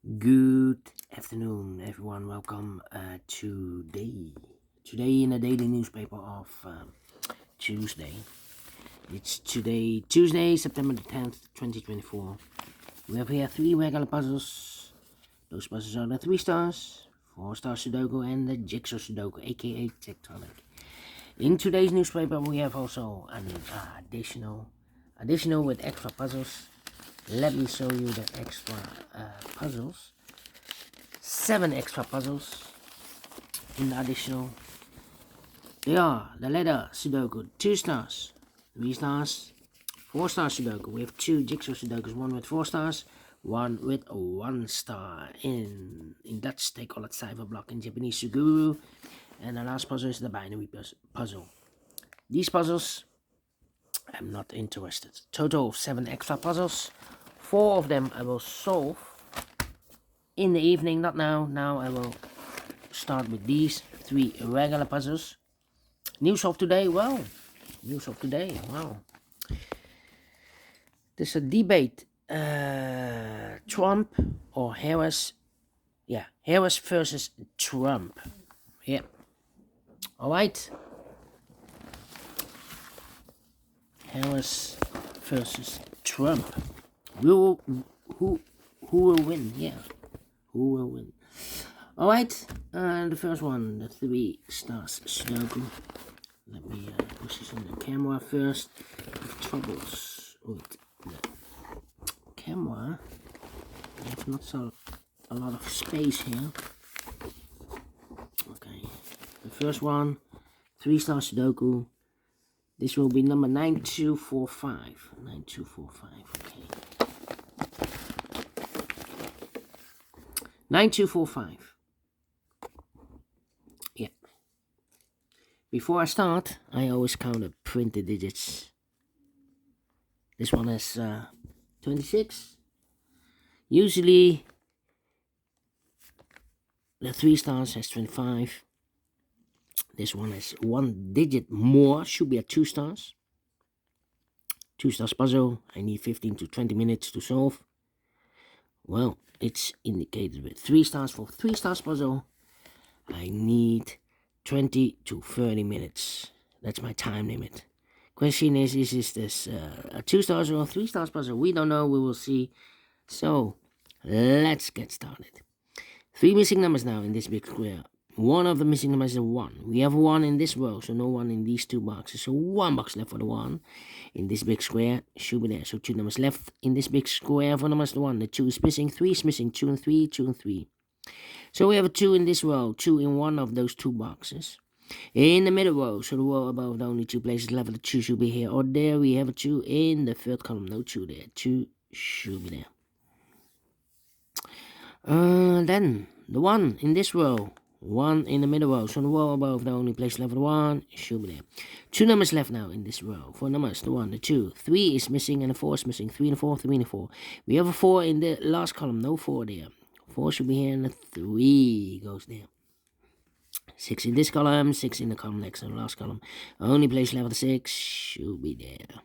Good afternoon, everyone. Welcome today in the daily newspaper of Tuesday. It's today, Tuesday, September the 10th, 2024. We have here three regular puzzles. Those puzzles are the 3 stars, 4 stars Sudoku, and the JigSaw Sudoku, aka Tectonic. In today's newspaper, we have also an additional with extra puzzles. Let me show you the extra puzzles. 7 extra puzzles in the additional. They are the letter Sudoku, 2 stars, 3 stars, 4 stars Sudoku. We have 2 JigSaw Sudokus, one with 4 stars, one with 1 star. In Dutch, they call it Cyberblock. In Japanese, Suguru. And the last puzzle is the binary puzzle. These puzzles, I'm not interested. Total of 7 extra puzzles. 4 of them I will solve in the evening, not now. Now I will start with these 3 regular puzzles. News of today, wow. There's a debate. Trump or Harris. Yeah, Harris versus Trump. Yeah. Alright. Harris versus Trump. Who will win? Yeah. Who will win? Alright, the first one, the 3 stars Sudoku. Let me position the camera first. Troubles with the camera. I have not a lot of space here. Okay, the first one, 3 stars Sudoku. This will be number 9245. 9245, okay. 9245. Yeah. Before I start, I always count the printed digits. This one has 26. Usually, the 3 stars has 25. This one has 1 digit more. Should be at 2 stars. 2 stars puzzle. I need 15 to 20 minutes to solve. Well, it's indicated with 3 stars for 3 stars puzzle. I need 20 to 30 minutes. That's my time limit. Question is this a 2 stars or a 3 stars puzzle? We don't know. We will see. So, let's get started. 3 missing numbers now in this big square. One of the missing numbers is a 1. We have a 1 in this row, so no 1 in these 2 boxes. So 1 box left for the 1 in this big square. Should be there. So 2 numbers left in this big square for numbers 1. The 2 is missing, 3 is missing, 2 and 3, 2 and 3. So we have a 2 in this row, 2 in one of those 2 boxes. In the middle row, so the row above the only 2 places left, the 2 should be here or there. We have a 2 in the 3rd column, no 2 there. 2 should be there. Then the 1 in this row. 1 in the middle row, so the row above the only place left 1 should be there. 2 numbers left now in this row. 4 numbers, the 1, the 2, 3 is missing and the 4 is missing. 3 and 4, 3 and 4. We have a 4 in the last column, no 4 there. 4 should be here and the 3 goes there. 6 in this column, 6 in the column next to the last column. Only place left 6 should be there.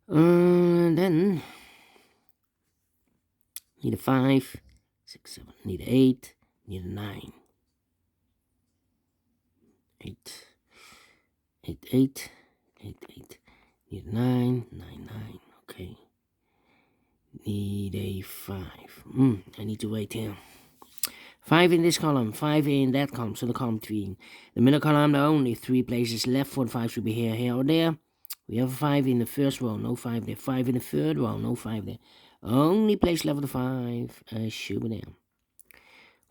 Then need a 5, 6, 7, need a 8. Need a 9. 8. 8, 8. 8, 8. Need a 9. 9, 9. Okay. Need a 5. I need to wait here. 5 in this column. 5 in that column. So the column between the middle column, there are only 3 places left for the 5 should be here, here, or there. We have a 5 in the first row. No 5 there. 5 in the 3rd row. No 5 there. Only place left for the 5 should be there.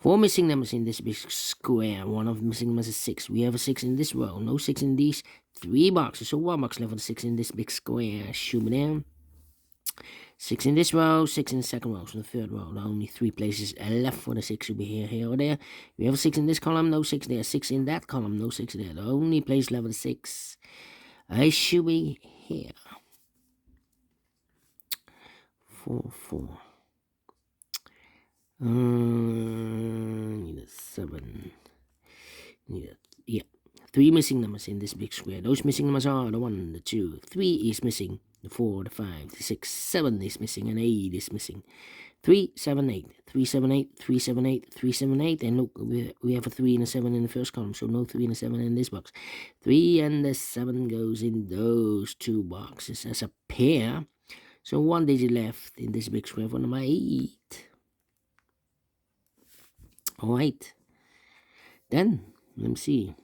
4 missing numbers in this big square. One of the missing numbers is 6. We have a 6 in this row. No 6 in these 3 boxes. So 1 box left for the 6 in this big square. Should be there. 6 in this row. 6 in the 2nd row. So the 3rd row. The only 3 places left for the 6 should be here, here, or there. We have a 6 in this column. No 6 there. 6 in that column. No 6 there. The only place left for the 6 should be here. 4, 4. Need a 7. Need a, yeah. 3 missing numbers in this big square. Those missing numbers are the 1, the 2, 3 is missing, the 4, the 5, the 6, 7 is missing, and 8 is missing. 378, 378, 378, 378, and look, we have a 3 and a 7 in the first column, so no 3 and a 7 in this box. 3 and the 7 goes in those two boxes as a pair. So one digit left in this big square for number 8. Alright. Then, let me see.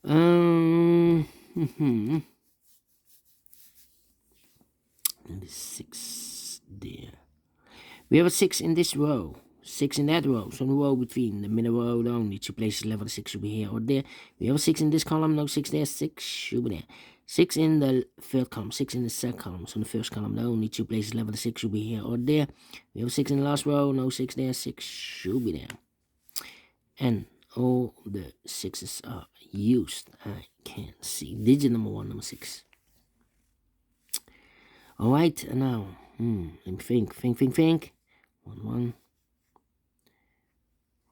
And the 6 there. We have a 6 in this row, 6 in that row. So the row between the middle row, the only two places left for the 6 should be here or there. We have a 6 in this column, no 6 there, 6 should be there. 6 in the third column, 6 in the second column. So in the first column, the only two places left for the 6 should be here or there. We have a 6 in the last row, no 6 there, 6 should be there. And all the 6s are used. I can't see. Digit number 1, number 6. Alright, and now, let me think. 1,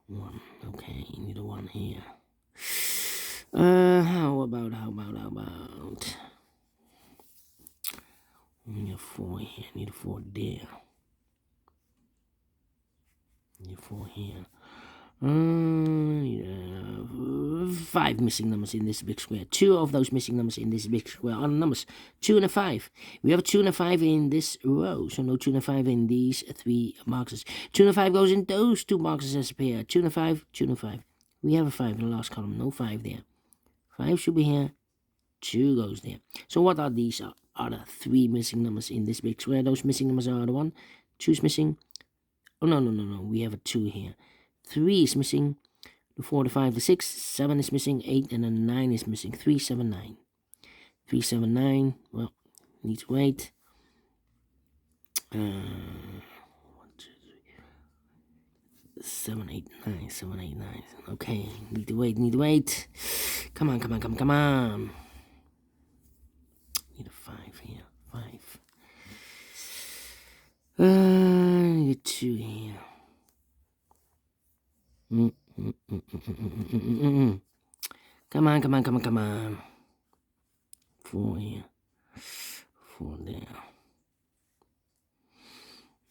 1. Okay, you need a 1 here. How about? I need a 4 here. I need a 4 there. I need a 4 here. 5 missing numbers in this big square. 2 of those missing numbers in this big square are numbers 2 and a 5. We have a 2 and a 5 in this row, so no 2 and a 5 in these 3 boxes. 2 and a 5 goes in those 2 boxes as a pair. 2 and a 5, 2 and a 5. We have a 5 in the last column, no 5 there. 5 should be here, 2 goes there. So what are these? Are the 3 missing numbers in this big square? Those missing numbers are the 1, 2 is missing. Oh, no. We have a 2 here. 3 is missing. The 4, the 5, the 6, 7 is missing. 8 and the 9 is missing. 3, 7, 9. 3, 7, 9. Well, need to wait. 1, 2, 3. 7, 8, 9. 7, 8, 9. Okay, need to wait. Come on. Need a 5 here. 5. Need a 2 here. Come on. 4 here. 4 there.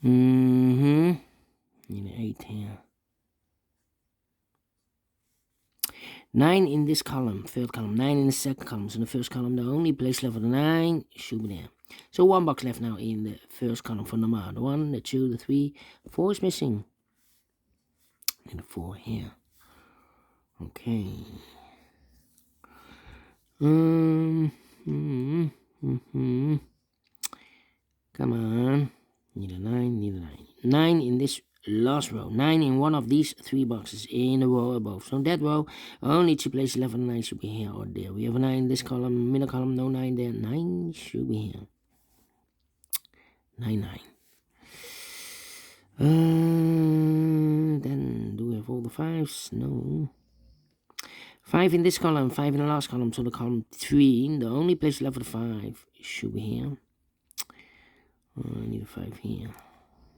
Need an 8 here. 9 in this column, third column. 9 in the second column. So in the first column, the only place left for the 9 should be there. So 1 box left now in the first column for number 1, the 2, the 3. 4 is missing. And a 4 here. Okay. Come on. Need a 9. 9 in this last row. 9 in one of these 3 boxes in the row above. So that row, only 2 places left for the 9 should be here or there. We have a 9 in this column, middle column, no 9 there. 9 should be here. 9. Then do we have all the 5s? No. 5 in this column, 5 in the last column, so the column 3, the only place left for the 5 should be here. I need a 5 here.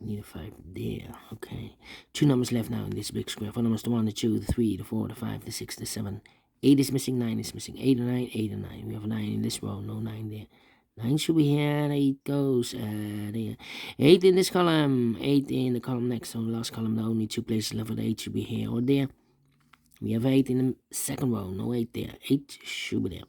Need a 5 there. Okay. 2 numbers left now in this big square. 4 numbers, the 1, the 2, the 3, the 4, the 5, the 6, the 7. 8 is missing, 9 is missing. 8 and 9, 8 and 9. We have a 9 in this row, no 9 there. 9 should be here, 8 goes there. 8 in this column, 8 in the column next. So the last column, the only 2 places left for the 8 should be here or there. We have 8 in the second row, no 8 there. 8 should be there.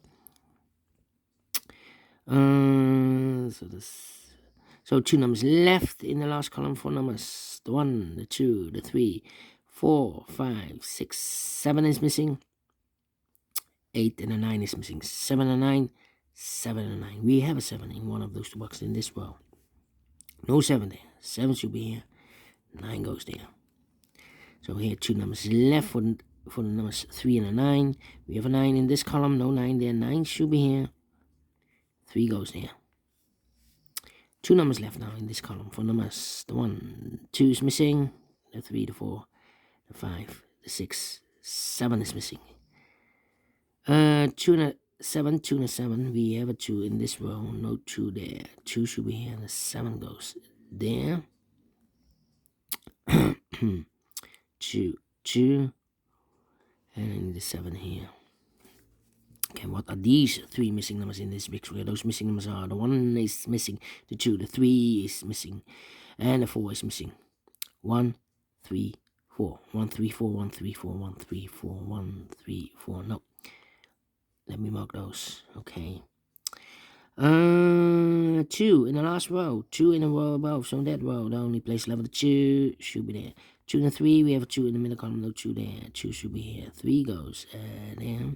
So 2 numbers left in the last column, 4 numbers. The 1, the 2, the 3, 4, 5, 6, 7 is missing. 8 and a 9 is missing. 7 and 9. 7 and 9. We have a 7 in one of those 2 boxes in this row. No 7 there. 7 should be here. 9 goes there. So here 2 numbers left for the numbers 3 and a 9. We have a 9 in this column. No 9 there. 9 should be here. 3 goes there. 2 numbers left now in this column for numbers. The 1, 2 is missing. The 3, the 4, the 5, the 6, 7 is missing. 2 and a 7, 2 and a 7. We have a 2 in this row. No 2 there. 2 should be here. And the 7 goes there. 2. And I need a 7 here. Okay, what are these 3 missing numbers in this big square? Those missing numbers are the 1 is missing, the 2, the 3 is missing. And the 4 is missing. 1, 3, 4. 1, 3, 4, 1, 3, 4, 1, 3, 4, 1, 3, 4. No. Let me mark those. Okay. 2 in the last row. 2 in a row above. So in that row, the only place level 2 should be there. 2 and 3, we have a 2 in the middle column. No 2 there. 2 should be here. 3 goes there.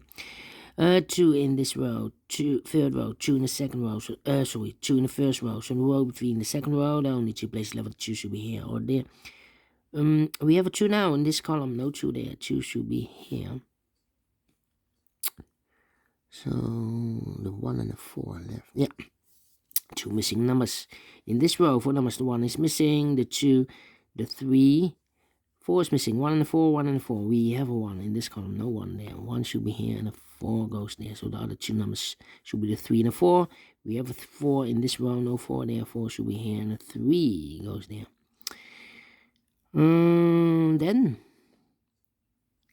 2 in this row, 2 third row, 2 in the second row, so, 2 in the first row. So in the row between the second row, the only 2 places level 2 should be here or there. We have a 2 now in this column, no 2 there. 2 should be here. So the 1 and the 4 left. Yeah. 2 missing numbers. In this row, 4 numbers, the 1 is missing, the 2, the 3, 4 is missing, 1 and the 4, 1 and the 4. We have a 1 in this column, no 1 there. 1 should be here and the 4 goes there. So the other 2 numbers should be the 3 and the 4. We have a 4 in this row, no 4 there. 4 should be here and the 3 goes there. Then,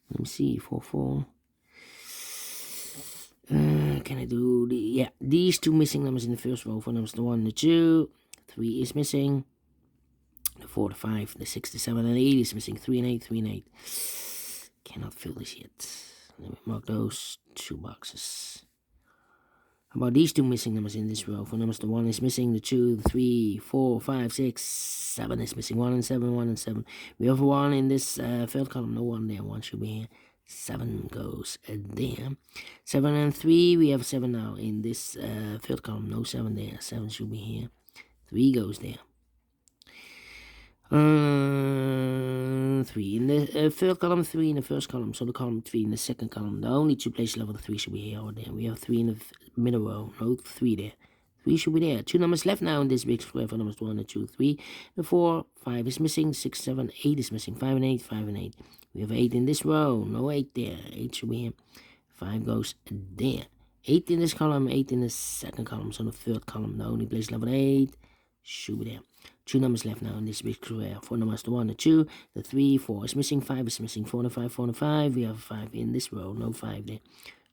let me see, 4, 4. Can I do these 2 missing numbers in the first row? 4 numbers, the 1, the 2. 3 is missing. The 4, the 5, the 6, the 7, and the 8 is missing. 3 and 8, 3 and 8. Cannot fill this yet. Let me mark those 2 boxes. How about these 2 missing numbers in this row? 4 numbers, the 1 is missing. The 2, the 3, 4, 5, 6, 7 is missing. 1 and 7, 1 and 7. We have 1 in this third column. No 1 there. 1 should be here. 7 goes there. 7 and 3. We have 7 now in this third column. No 7 there. 7 should be here. 3 goes there. 3 in the third column, 3 in the first column. So the column 3 in the second column. The only 2 places level 3 should be here or there. We have 3 in the middle row. No 3 there. 3 should be there. 2 numbers left now in this big square. 4 numbers, 1 and 2, 3. The 4, 5 is missing. 6, 7, 8 is missing. 5 and 8, 5 and 8. We have 8 in this row. No 8 there. 8 should be here. 5 goes there. 8 in this column. 8 in the second column. So the third column. The only place level 8 should be there. 2 numbers left now in this big square. 4 numbers, the 1, the 2, the 3, 4 is missing. 5 is missing. 4 and 5, 4 and 5. We have 5 in this row. No 5 there.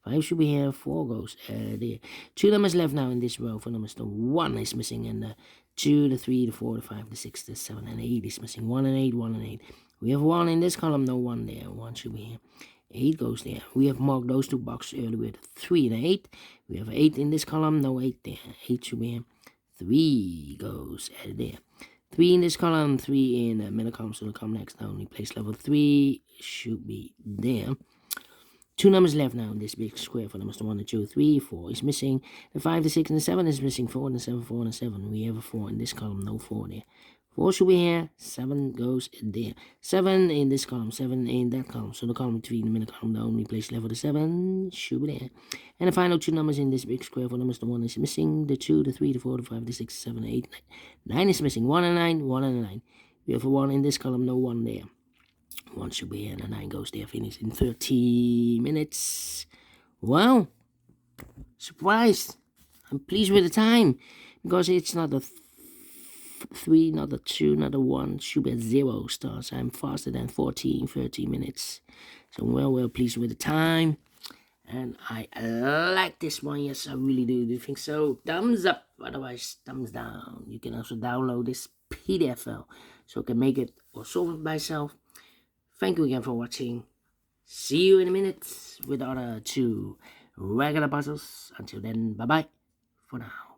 5 should be here. 4 goes there. 2 numbers left now in this row. 4 numbers, the 1 is missing. And the 2, the 3, the 4, the 5, the 6, the 7, and 8 is missing. 1 and 8, 1 and 8. We have 1 in this column. No 1 there. 1 should be here. 8 goes there. We have marked those 2 boxes earlier with 3 and 8. We have 8 in this column. No 8 there. 8 should be here. 3 goes there. 3 in this column, 3 in the middle column, so the column next, the only place level 3 should be there. 2 numbers left now in this big square. 4 numbers, the 1, the 2, 3, 4 is missing. The 5, the 6, and the 7 is missing. 4 and the 7, 4 and the 7. We have a 4 in this column, no 4 there. 4 should be here. 7 goes there. 7 in this column, 7 in that column. So the column between the middle column, the only place level the 7 should be there. And the final 2 numbers in this big square. 4 numbers, the 1 is missing. The 2, the 3, the 4, the 5, the 6, 7, 8, 9. 9 is missing. 1 and 9, 1 and 9. We have a 1 in this column, no 1 there. 1 should be here, and the 9 goes there. Finished in 30 minutes. Wow. Surprised. I'm pleased with the time. Because it's not a 3, not a 2, not a 1. Should be at 0 stars. I'm faster than 30 minutes. So I'm well pleased with the time. And I like this one. Yes, I really do. Do you think so? Thumbs up. Otherwise, thumbs down. You can also download this PDF file. So I can make it or solve it myself. Thank you again for watching. See you in a minute with other 2 regular puzzles. Until then, bye-bye for now.